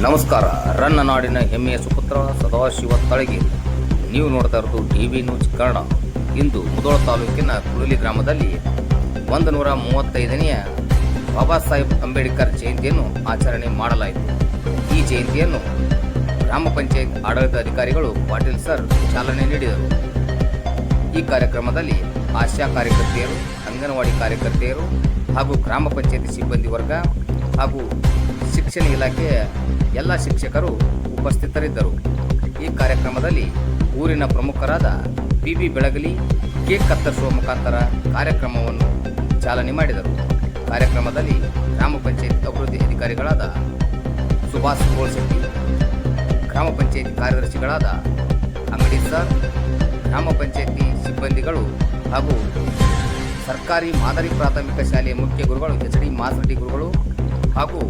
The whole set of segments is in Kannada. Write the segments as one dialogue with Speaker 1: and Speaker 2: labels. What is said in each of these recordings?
Speaker 1: ನಮಸ್ಕಾರ. ರನ್ನ ನಾಡಿನ ಹೆಮ್ಮೆಯ ಸುಪುತ್ರ ಸದಾಶಿವ ತಳಗೇರಿ. ನೀವು ನೋಡ್ತಾ ಇರೋದು ಟಿವಿ ನ್ಯೂಸ್ ಕನ್ನಡ. ಇಂದು ಮುಧೋಳ ತಾಲೂಕಿನ ಕುಳಲಿ ಗ್ರಾಮದಲ್ಲಿ 135ನೆಯ ಬಾಬಾ ಸಾಹೇಬ್ ಅಂಬೇಡ್ಕರ್ ಜಯಂತಿಯನ್ನು ಆಚರಣೆ ಮಾಡಲಾಯಿತು. ಈ ಜಯಂತಿಯನ್ನು ಗ್ರಾಮ ಪಂಚಾಯತ್ ಆಡಳಿತ ಅಧಿಕಾರಿಗಳು ಪಾಟೀಲ್ ಸರ್ ಚಾಲನೆ ನೀಡಿದರು. ಈ ಕಾರ್ಯಕ್ರಮದಲ್ಲಿ ಆಶಾ ಕಾರ್ಯಕರ್ತೆಯರು, ಅಂಗನವಾಡಿ ಕಾರ್ಯಕರ್ತೆಯರು ಹಾಗೂ ಗ್ರಾಮ ಪಂಚಾಯತಿ ಸಿಬ್ಬಂದಿ ವರ್ಗ ಹಾಗೂ ಶಿಕ್ಷಣ ಇಲಾಖೆಯ ಎಲ್ಲ ಶಿಕ್ಷಕರು ಉಪಸ್ಥಿತರಿದ್ದರು. ಈ ಕಾರ್ಯಕ್ರಮದಲ್ಲಿ ಊರಿನ ಪ್ರಮುಖರಾದ ಬಿ ಬೆಳಗಲಿ ಕೇಕ್ ಕತ್ತರಿಸುವ ಮುಖಾಂತರ ಕಾರ್ಯಕ್ರಮವನ್ನು ಚಾಲನೆ ಮಾಡಿದರು. ಕಾರ್ಯಕ್ರಮದಲ್ಲಿ ಗ್ರಾಮ ಪಂಚಾಯತ್ ಅಭಿವೃದ್ಧಿ ಅಧಿಕಾರಿಗಳಾದ ಸುಭಾಷ್ ಗೋಳ್ಶೆಟ್ಟಿ, ಗ್ರಾಮ ಪಂಚಾಯತ್ ಕಾರ್ಯದರ್ಶಿಗಳಾದ ಅಂಗಡಿ ಸರ್, ಗ್ರಾಮ ಪಂಚಾಯತಿ ಸಿಬ್ಬಂದಿಗಳು ಹಾಗೂ ಸರ್ಕಾರಿ ಮಾದರಿ ಪ್ರಾಥಮಿಕ ಶಾಲೆಯ ಮುಖ್ಯ ಗುರುಗಳು ಎಚ್.ಡಿ. ಮಾಸರೆಡ್ಡಿ ಗುರುಗಳು ಹಾಗೂ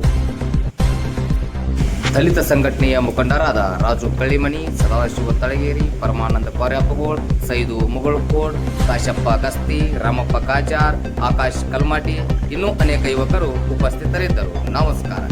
Speaker 1: ದಲಿತ ಸಂಘಟನೆಯ ಮುಖಂಡರಾದ ರಾಜು ಕಳ್ಳಿಮನಿ, ಸದಾಶಿವ ತಳಗೇರಿ, ಪರಮಾನಂದ ಕಾರ್ಯಪ್ಪಗೋಳ್, ಸೈದು ಮುಗಳಕೋಡ್, ಕಾಶಪ್ಪ ಗಸ್ತಿ, ರಾಮಪ್ಪ ಕಾಜಾರ್, ಆಕಾಶ್ ಕಲ್ಮಾಟಿ ಇನ್ನೂ ಅನೇಕ ಯುವಕರು ಉಪಸ್ಥಿತರಿದ್ದರು. ನಮಸ್ಕಾರ.